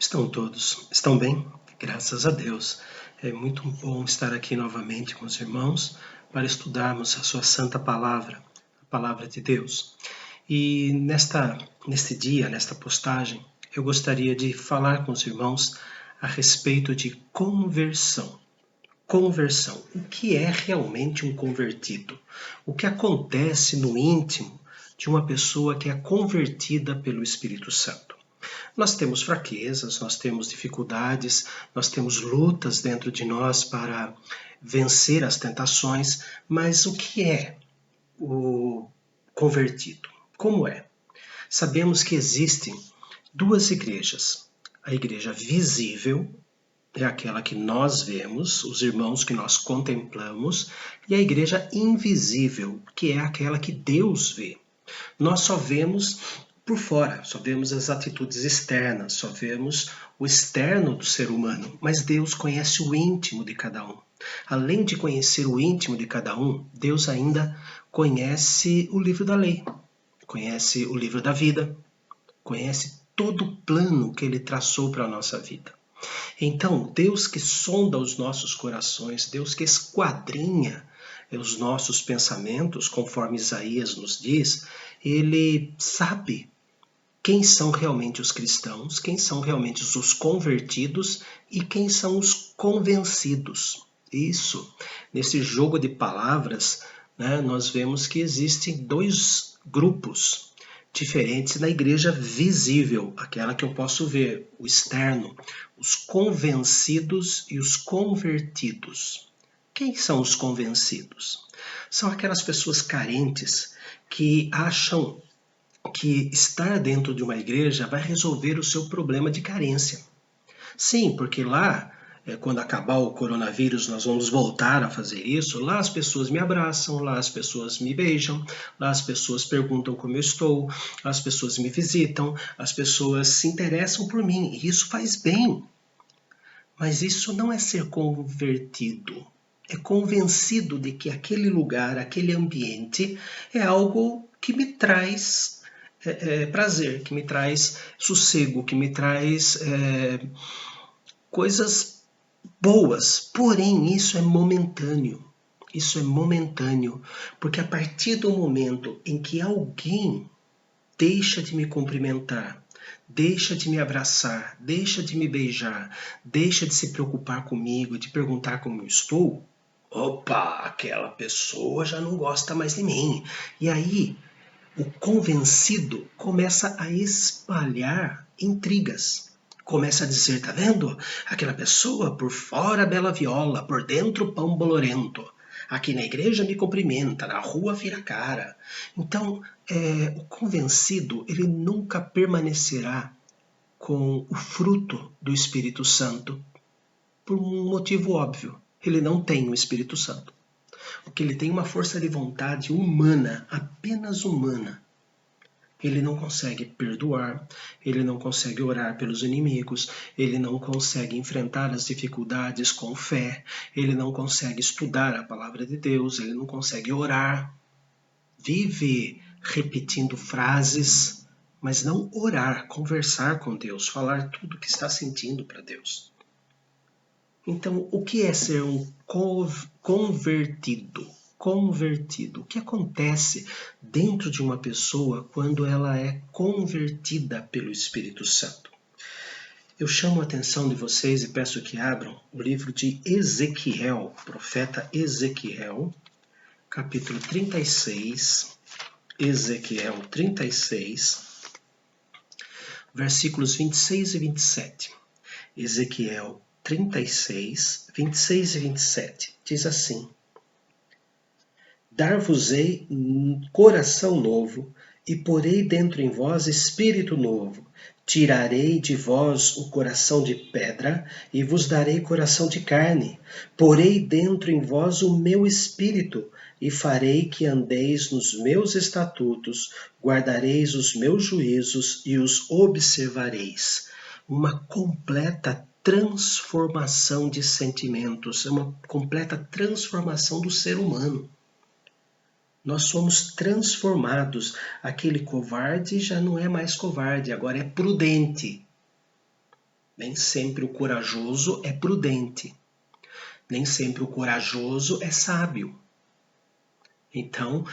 Estão todos? Estão bem? Graças a Deus. É muito bom estar aqui novamente com os irmãos para estudarmos a sua santa palavra, a palavra de Deus. E neste dia, nesta postagem, eu gostaria de falar com os irmãos a respeito de conversão. Conversão. O que é realmente um convertido? O que acontece no íntimo de uma pessoa que é convertida pelo Espírito Santo? Nós temos fraquezas, nós temos dificuldades, nós temos lutas dentro de nós para vencer as tentações, mas o que é o convertido? Como é? Sabemos que existem duas igrejas. A igreja visível é aquela que nós vemos, os irmãos que nós contemplamos, e a igreja invisível, que é aquela que Deus vê. Nós só vemos por fora, só vemos as atitudes externas, só vemos o externo do ser humano, mas Deus conhece o íntimo de cada um. Além de conhecer o íntimo de cada um, Deus ainda conhece o livro da lei, conhece o livro da vida, conhece todo o plano que Ele traçou para a nossa vida. Então, Deus que sonda os nossos corações, Deus que esquadrinha os nossos pensamentos, conforme Isaías nos diz, Ele sabe quem são realmente os cristãos, quem são realmente os convertidos e quem são os convencidos. Isso, nesse jogo de palavras, nós vemos que existem dois grupos diferentes na igreja visível, aquela que eu posso ver, o externo, os convencidos e os convertidos. Quem são os convencidos? São aquelas pessoas carentes que acham que estar dentro de uma igreja vai resolver o seu problema de carência. Sim, porque lá, quando acabar o coronavírus, nós vamos voltar a fazer isso. Lá as pessoas me abraçam, lá as pessoas me beijam, lá as pessoas perguntam como eu estou, lá as pessoas me visitam, as pessoas se interessam por mim. E isso faz bem. Mas isso não é ser convertido. É convencido de que aquele lugar, aquele ambiente é algo que me traz prazer, que me traz sossego, que me traz coisas boas. Porém, isso é momentâneo. Isso é momentâneo, porque a partir do momento em que alguém deixa de me cumprimentar, deixa de me abraçar, deixa de me beijar, deixa de se preocupar comigo, de perguntar como eu estou, opa, aquela pessoa já não gosta mais de mim. E aí, o convencido começa a espalhar intrigas. Começa a dizer, tá vendo? Aquela pessoa por fora bela viola, por dentro pão bolorento. Aqui na igreja me cumprimenta, na rua vira cara. Então, o convencido, ele nunca permanecerá com o fruto do Espírito Santo, por um motivo óbvio. Ele não tem o Espírito Santo. Porque ele tem uma força de vontade humana, apenas humana. Ele não consegue perdoar, ele não consegue orar pelos inimigos, ele não consegue enfrentar as dificuldades com fé, ele não consegue estudar a palavra de Deus, ele não consegue orar. Vive repetindo frases, mas não orar, conversar com Deus, falar tudo o que está sentindo para Deus. Então, o que é ser um convertido? Convertido. O que acontece dentro de uma pessoa quando ela é convertida pelo Espírito Santo? Eu chamo a atenção de vocês e peço que abram o livro de Ezequiel, profeta Ezequiel, capítulo 36, Ezequiel 36, versículos 26 e 27. Ezequiel 36, 26 e 27, diz assim: Dar-vos-ei coração novo, e porei dentro em vós espírito novo. Tirarei de vós o coração de pedra, e vos darei coração de carne. Porei dentro em vós o meu espírito, e farei que andeis nos meus estatutos, guardareis os meus juízos e os observareis. Uma completa transformação de sentimentos, uma completa transformação do ser humano. Nós somos transformados. Aquele covarde já não é mais covarde, agora é prudente. Nem sempre o corajoso é prudente. Nem sempre o corajoso é sábio. Então,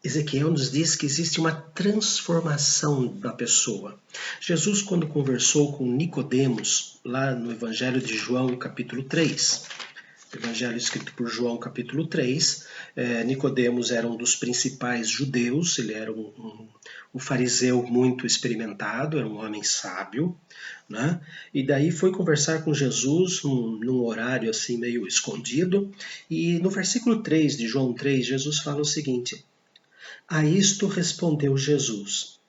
Ezequiel nos diz que existe uma transformação da pessoa. Jesus, quando conversou com Nicodemos, lá no Evangelho de João, capítulo 3, Evangelho escrito por João, capítulo 3, Nicodemos era um dos principais judeus, ele era um fariseu muito experimentado, era um homem sábio, né? E daí foi conversar com Jesus num horário assim meio escondido, e no versículo 3 de João 3, Jesus fala o seguinte: a isto respondeu Jesus.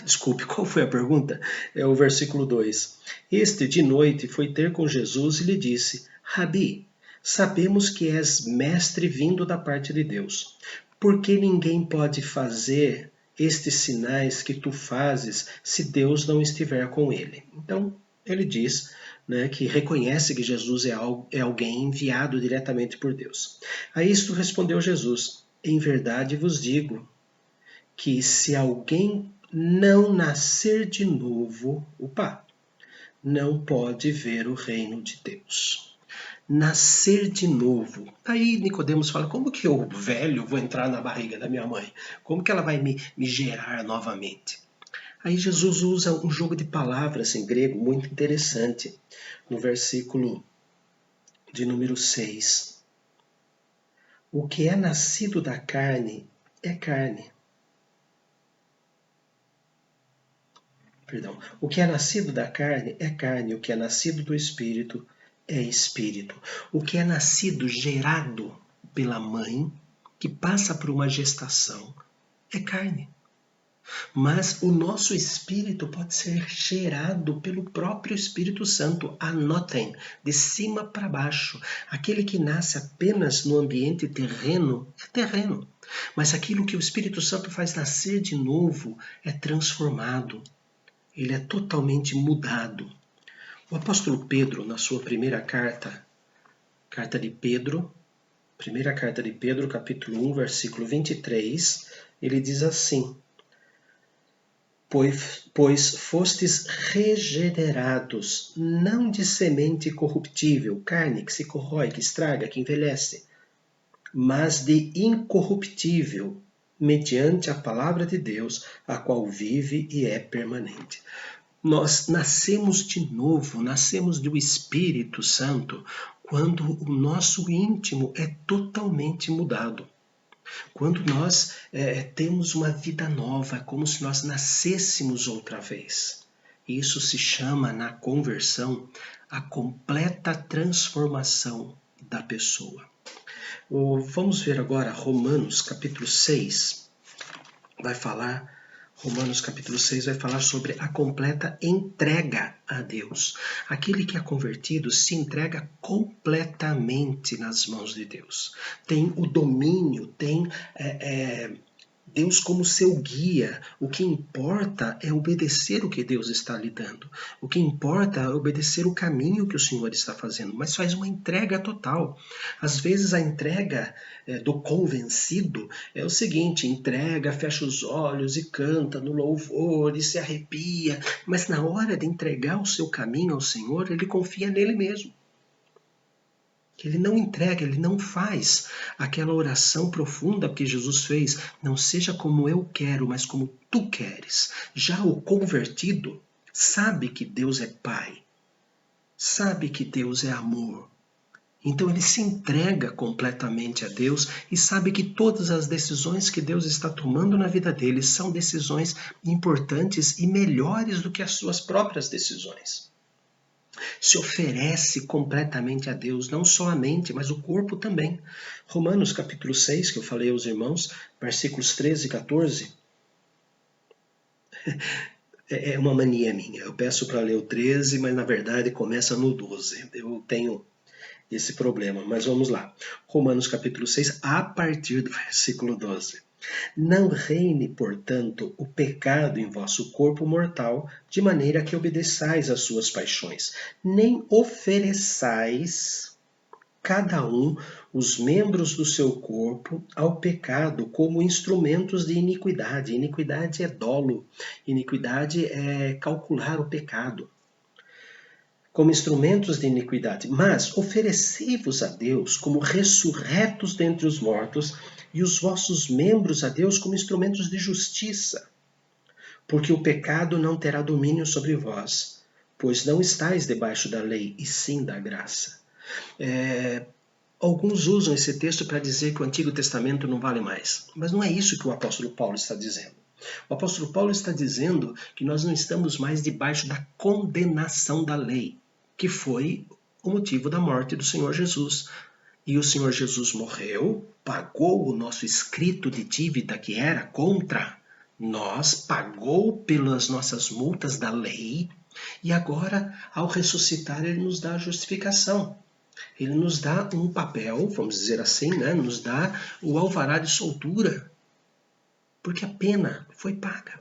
Desculpe, qual foi a pergunta? É o versículo 2. Este de noite foi ter com Jesus e lhe disse: Rabi, sabemos que és mestre vindo da parte de Deus, porque ninguém pode fazer estes sinais que tu fazes se Deus não estiver com ele. Então, ele diz, né, que reconhece que Jesus é alguém enviado diretamente por Deus. A isto respondeu Jesus: em verdade vos digo que se alguém não nascer de novo, não pode ver o reino de Deus. Nascer de novo. Aí Nicodemos fala: como que eu, velho, vou entrar na barriga da minha mãe? Como que ela vai me gerar novamente? Aí Jesus usa um jogo de palavras em grego muito interessante, no versículo de número 6. O que é nascido da carne é carne. Perdão. O que é nascido da carne é carne, o que é nascido do espírito é espírito. O que é nascido, gerado pela mãe, que passa por uma gestação, é carne. Mas o nosso espírito pode ser gerado pelo próprio Espírito Santo. Anotem, de cima para baixo. Aquele que nasce apenas no ambiente terreno é terreno. Mas aquilo que o Espírito Santo faz nascer de novo é transformado. Ele é totalmente mudado. O apóstolo Pedro, na sua primeira carta primeira carta de Pedro, capítulo 1, versículo 23, ele diz assim: Pois fostes regenerados, não de semente corruptível, carne que se corrói, que estraga, que envelhece, mas de incorruptível, mediante a palavra de Deus, a qual vive e é permanente. Nós nascemos de novo, nascemos do Espírito Santo, quando o nosso íntimo é totalmente mudado. Quando nós temos uma vida nova, é como se nós nascêssemos outra vez. Isso se chama, na conversão, a completa transformação da pessoa. Vamos ver agora Romanos capítulo 6. Romanos capítulo 6 vai falar sobre a completa entrega a Deus. Aquele que é convertido se entrega completamente nas mãos de Deus. Tem o domínio, tem Deus como seu guia. O que importa é obedecer o que Deus está lhe dando. O que importa é obedecer o caminho que o Senhor está fazendo, mas faz uma entrega total. Às vezes a entrega do convencido é o seguinte: entrega, fecha os olhos e canta no louvor e se arrepia, mas na hora de entregar o seu caminho ao Senhor, ele confia nele mesmo. Ele não entrega, ele não faz aquela oração profunda que Jesus fez. Não seja como eu quero, mas como tu queres. Já o convertido sabe que Deus é Pai, sabe que Deus é amor. Então ele se entrega completamente a Deus e sabe que todas as decisões que Deus está tomando na vida dele são decisões importantes e melhores do que as suas próprias decisões. Se oferece completamente a Deus, não só a mente, mas o corpo também. Romanos capítulo 6, que eu falei aos irmãos, versículos 13 e 14. É uma mania minha. Eu peço para ler o 13, mas na verdade começa no 12. Eu tenho esse problema, mas vamos lá. Romanos capítulo 6, a partir do versículo 12. Não reine, portanto, o pecado em vosso corpo mortal, de maneira que obedeçais às suas paixões, nem ofereçais cada um os membros do seu corpo ao pecado como instrumentos de iniquidade. Iniquidade é dolo, iniquidade é calcular o pecado. como instrumentos de iniquidade, mas oferecei-vos a Deus como ressurretos dentre os mortos e os vossos membros a Deus como instrumentos de justiça. Porque o pecado não terá domínio sobre vós, pois não estáis debaixo da lei, e sim da graça. Alguns usam esse texto para dizer que o Antigo Testamento não vale mais, mas não é isso que o apóstolo Paulo está dizendo. O apóstolo Paulo está dizendo que nós não estamos mais debaixo da condenação da lei, que foi o motivo da morte do Senhor Jesus. E o Senhor Jesus morreu, pagou o nosso escrito de dívida que era contra nós, pagou pelas nossas multas da lei, e agora, ao ressuscitar, ele nos dá a justificação. Ele nos dá um papel, vamos dizer assim, né? Nos dá o alvará de soltura, porque a pena foi paga.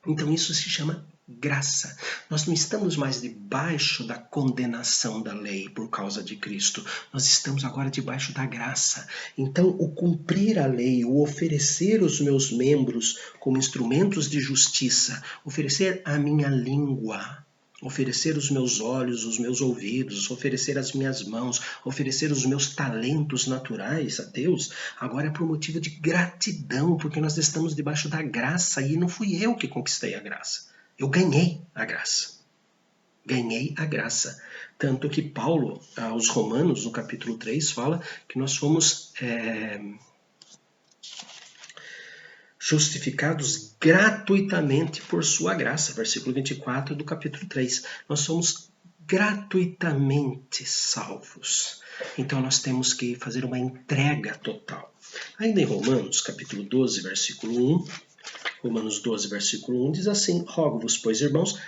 Então isso se chama graça. Nós não estamos mais debaixo da condenação da lei por causa de Cristo. Nós estamos agora debaixo da graça. Então o cumprir a lei, o oferecer os meus membros como instrumentos de justiça, oferecer a minha língua, oferecer os meus olhos, os meus ouvidos, oferecer as minhas mãos, oferecer os meus talentos naturais a Deus, agora é por motivo de gratidão, porque nós estamos debaixo da graça e não fui eu que conquistei a graça. Eu ganhei a graça. Ganhei a graça. Tanto que Paulo, aos Romanos, no capítulo 3, fala que nós fomos justificados gratuitamente por sua graça. Versículo 24 do capítulo 3. Nós somos gratuitamente salvos. Então nós temos que fazer uma entrega total. Ainda em Romanos, capítulo 12, versículo 1, Romanos 12, versículo 1, diz assim: rogo-vos, pois, irmãos,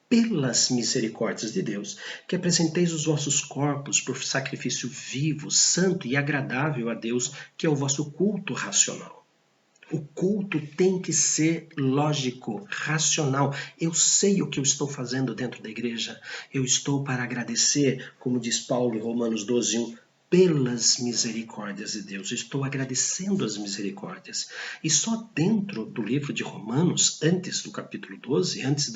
pelas misericórdias de Deus, que apresenteis os vossos corpos por sacrifício vivo, santo e agradável a Deus, que é o vosso culto racional. O culto tem que ser lógico, racional. Eu sei o que eu estou fazendo dentro da igreja. Eu estou para agradecer, como diz Paulo em Romanos 12, 1, pelas misericórdias de Deus. Eu estou agradecendo as misericórdias. E só dentro do livro de Romanos, antes do capítulo 12, antes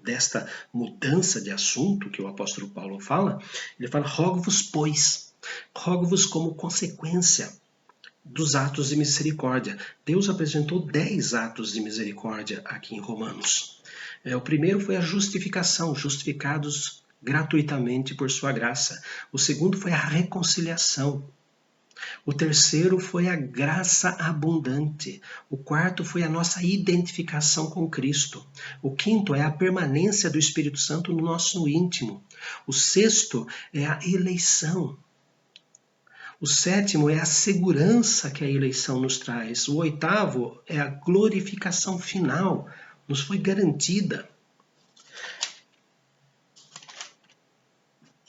desta mudança de assunto que o apóstolo Paulo fala, ele fala: rogo-vos, pois. Rogo-vos como consequência dos atos de misericórdia. Deus apresentou 10 atos de misericórdia aqui em Romanos. O primeiro foi a justificação, justificados gratuitamente por sua graça. O segundo foi a reconciliação. O terceiro foi a graça abundante. O quarto foi a nossa identificação com Cristo. O quinto é a permanência do Espírito Santo no nosso íntimo. O sexto é a eleição. O sétimo é a segurança que a eleição nos traz. O oitavo é a glorificação final, nos foi garantida.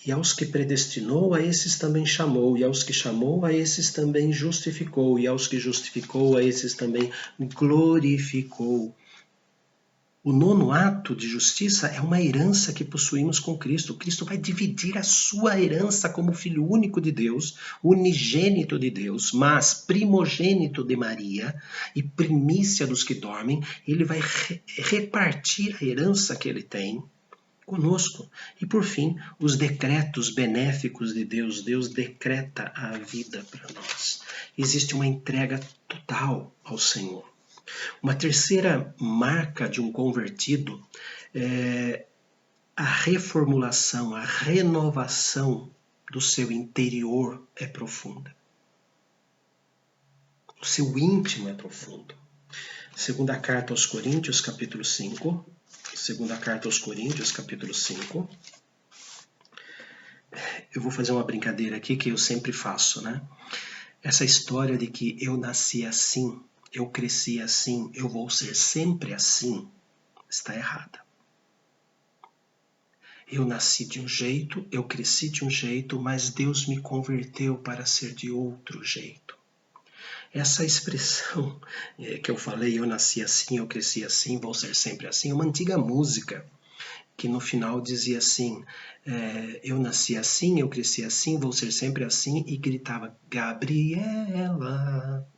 E aos que predestinou, a esses também chamou, e aos que chamou, a esses também justificou, e aos que justificou, a esses também glorificou. O nono ato de justiça é uma herança que possuímos com Cristo. Cristo vai dividir a sua herança como Filho único de Deus, unigênito de Deus, mas primogênito de Maria e primícia dos que dormem. Ele vai repartir a herança que ele tem conosco. E por fim, os decretos benéficos de Deus. Deus decreta a vida para nós. Existe uma entrega total ao Senhor. Uma terceira marca de um convertido é a reformulação, a renovação do seu interior é profunda. O seu íntimo é profundo. Segunda carta aos Coríntios, capítulo 5. Segunda carta aos Coríntios, capítulo 5. Eu vou fazer uma brincadeira aqui que eu sempre faço, né? Essa história de que eu nasci assim, eu cresci assim, eu vou ser sempre assim, está errada. Eu nasci de um jeito, eu cresci de um jeito, mas Deus me converteu para ser de outro jeito. Essa expressão que eu falei, eu nasci assim, eu cresci assim, vou ser sempre assim, é uma antiga música que no final dizia assim, eu nasci assim, eu cresci assim, vou ser sempre assim, e gritava, Gabriela.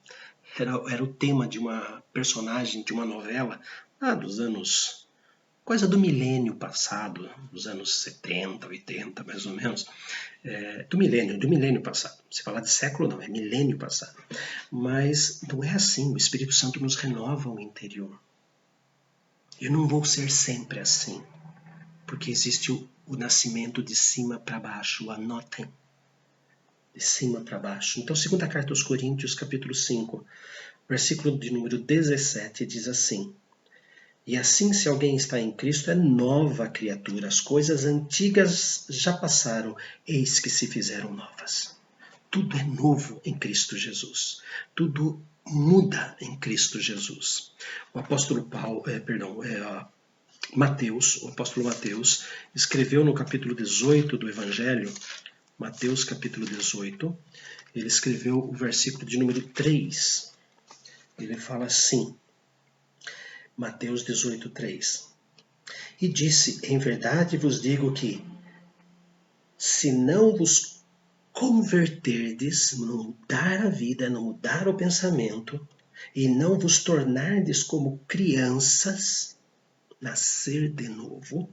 Era o tema de uma personagem de uma novela lá dos anos coisa do milênio passado, dos anos 70, 80, mais ou menos, do milênio passado. Se falar de século não, é milênio passado. Mas não é assim, o Espírito Santo nos renova o interior. Eu não vou ser sempre assim, porque existe o nascimento de cima para baixo, anotem. De cima para baixo. Então, segunda carta aos Coríntios, capítulo 5, versículo de número 17, diz assim: E assim, se alguém está em Cristo, é nova criatura. As coisas antigas já passaram, eis que se fizeram novas. Tudo é novo em Cristo Jesus. Tudo muda em Cristo Jesus. O apóstolo Mateus, o apóstolo Mateus, escreveu no capítulo 18 do Evangelho, Mateus capítulo 18, ele escreveu o versículo de número 3. Ele fala assim, Mateus 18, 3. E disse, em verdade vos digo que, se não vos converterdes, não mudar a vida, não mudar o pensamento, e não vos tornardes como crianças, nascer de novo,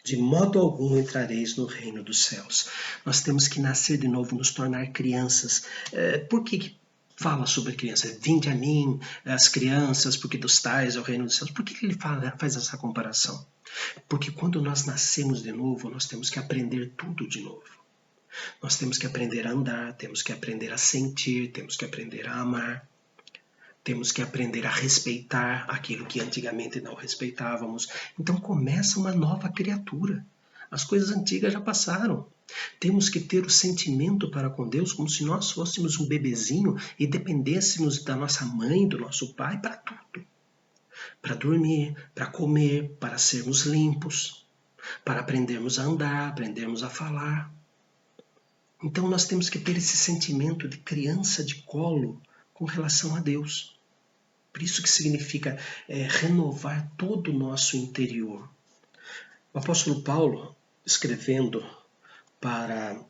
de modo algum entrareis no reino dos céus. Nós temos que nascer de novo, nos tornar crianças. Por que fala sobre crianças? Vinde a mim, as crianças, porque dos tais é o reino dos céus. Por que ele faz essa comparação? Porque quando nós nascemos de novo, nós temos que aprender tudo de novo. Nós temos que aprender a andar, temos que aprender a sentir, temos que aprender a amar. Temos que aprender a respeitar aquilo que antigamente não respeitávamos. Então começa uma nova criatura. As coisas antigas já passaram. Temos que ter o sentimento para com Deus como se nós fôssemos um bebezinho e dependêssemos da nossa mãe, do nosso pai, para tudo. Para dormir, para comer, para sermos limpos, para aprendermos a andar, aprendermos a falar. Então nós temos que ter esse sentimento de criança de colo com relação a Deus. Por isso que significa renovar todo o nosso interior. O apóstolo Paulo, escrevendo para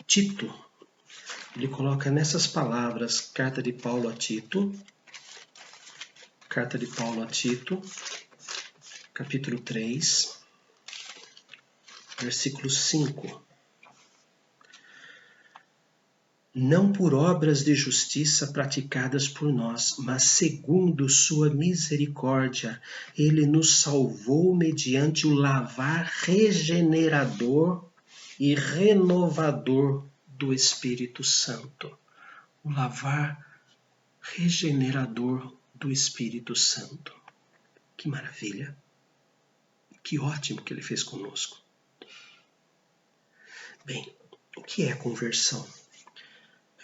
Tito, ele coloca nessas palavras, carta de Paulo a Tito, capítulo 3, versículo 5. Não por obras de justiça praticadas por nós, mas segundo sua misericórdia, ele nos salvou mediante o lavar regenerador e renovador do Espírito Santo. O lavar regenerador do Espírito Santo. Que maravilha! Que ótimo que ele fez conosco. Bem, o que é a conversão?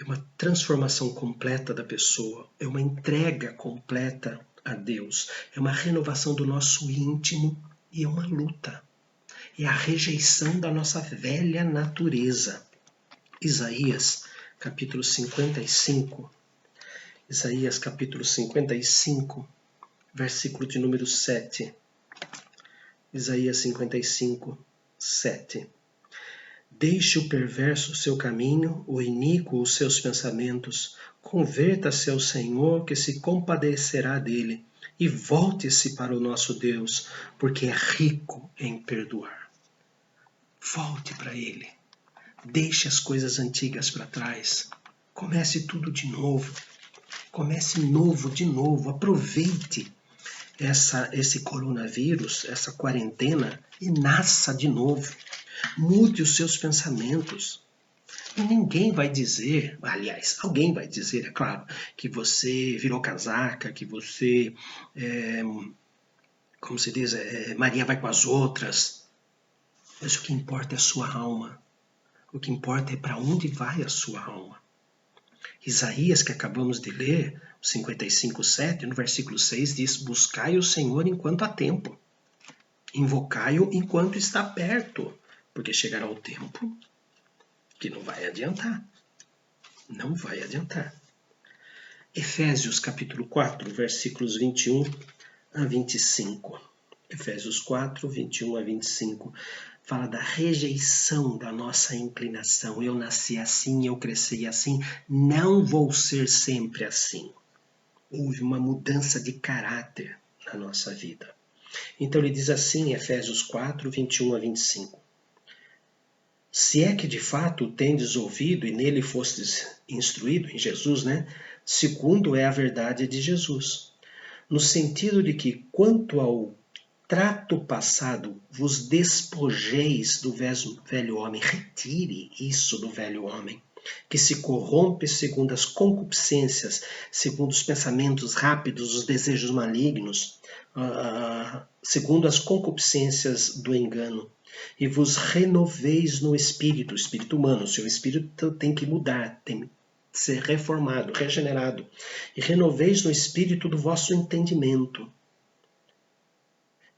É uma transformação completa da pessoa, é uma entrega completa a Deus, é uma renovação do nosso íntimo e é uma luta. É a rejeição da nossa velha natureza. Isaías, capítulo 55. Isaías, capítulo 55, versículo de número 7. Isaías 55, 7. Deixe o perverso o seu caminho, o iníquo os seus pensamentos. Converta-se ao Senhor, que se compadecerá dele, e volte-se para o nosso Deus, porque é rico em perdoar. Volte para ele. Deixe as coisas antigas para trás. Comece tudo de novo. Comece novo de novo. Aproveite esse coronavírus, essa quarentena, e nasça de novo. Mude os seus pensamentos. E ninguém vai dizer, aliás, alguém vai dizer, é claro, que você virou casaca, que você, como se diz, Maria vai com as outras. Mas o que importa é a sua alma. O que importa é para onde vai a sua alma. Isaías, que acabamos de ler, 55:7, no versículo 6, diz: Buscai o Senhor enquanto há tempo. Invocai-o enquanto está perto, porque chegará o tempo que não vai adiantar. Não vai adiantar. Efésios capítulo 4, versículos 21 a 25. Efésios 4, 21 a 25. Fala da rejeição da nossa inclinação. Eu nasci assim, eu cresci assim, não vou ser sempre assim. Houve uma mudança de caráter na nossa vida. Então ele diz assim em Efésios 4, 21 a 25. Se é que de fato tendes ouvido e nele fostes instruído, em Jesus, segundo é a verdade de Jesus, no sentido de que, quanto ao trato passado, vos despojeis do velho homem, retire isso do velho homem, que se corrompe segundo as concupiscências, segundo os pensamentos rápidos, os desejos malignos, segundo as concupiscências do engano, e vos renoveis no espírito humano. O seu espírito tem que mudar, tem que ser reformado, regenerado, e renoveis no espírito do vosso entendimento,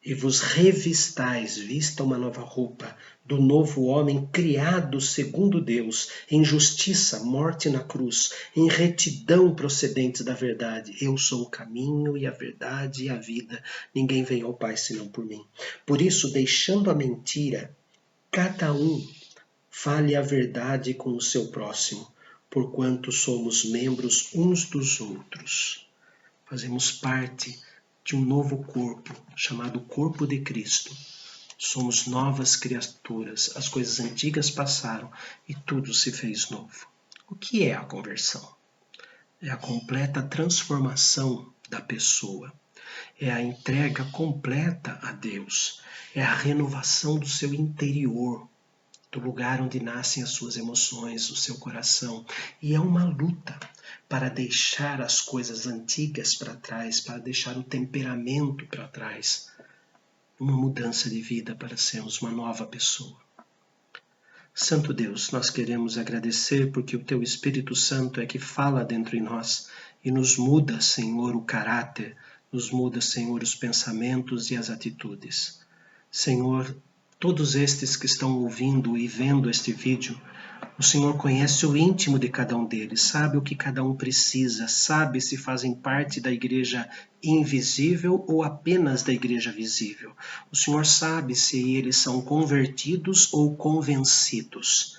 e vos revistais, vista uma nova roupa, do novo homem criado segundo Deus, em justiça, morte na cruz, em retidão procedentes da verdade. Eu sou o caminho e a verdade e a vida. Ninguém vem ao Pai senão por mim. Por isso, deixando a mentira, cada um fale a verdade com o seu próximo, porquanto somos membros uns dos outros. Fazemos parte de um novo corpo, chamado Corpo de Cristo. Somos novas criaturas, as coisas antigas passaram e tudo se fez novo. O que é a conversão? É a completa transformação da pessoa, é a entrega completa a Deus, é a renovação do seu interior, do lugar onde nascem as suas emoções, o seu coração, e é uma luta para deixar as coisas antigas para trás, para deixar o temperamento para trás, uma mudança de vida para sermos uma nova pessoa. Santo Deus, nós queremos agradecer porque o Teu Espírito Santo é que fala dentro de nós e nos muda, Senhor, o caráter, nos muda, Senhor, os pensamentos e as atitudes. Senhor, todos estes que estão ouvindo e vendo este vídeo, o Senhor conhece o íntimo de cada um deles, sabe o que cada um precisa, sabe se fazem parte da igreja invisível ou apenas da igreja visível. O Senhor sabe se eles são convertidos ou convencidos.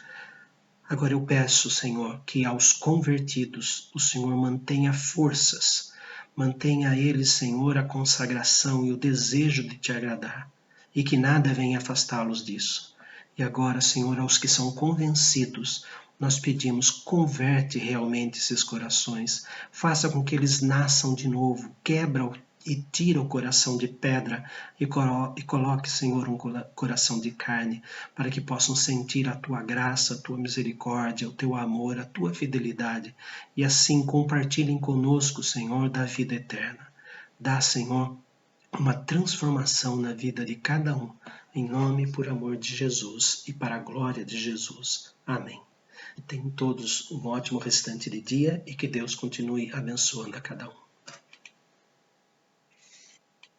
Agora eu peço, Senhor, que aos convertidos o Senhor mantenha forças, mantenha a eles, Senhor, a consagração e o desejo de Te agradar, e que nada venha afastá-los disso. E agora, Senhor, aos que são convencidos, nós pedimos, converte realmente esses corações, faça com que eles nasçam de novo, quebra e tira o coração de pedra e coloque, Senhor, um coração de carne, para que possam sentir a Tua graça, a Tua misericórdia, o Teu amor, a Tua fidelidade, e assim compartilhem conosco, Senhor, da vida eterna. Dá, Senhor, uma transformação na vida de cada um, em nome e por amor de Jesus e para a glória de Jesus. Amém. Tenham todos um ótimo restante de dia e que Deus continue abençoando a cada um.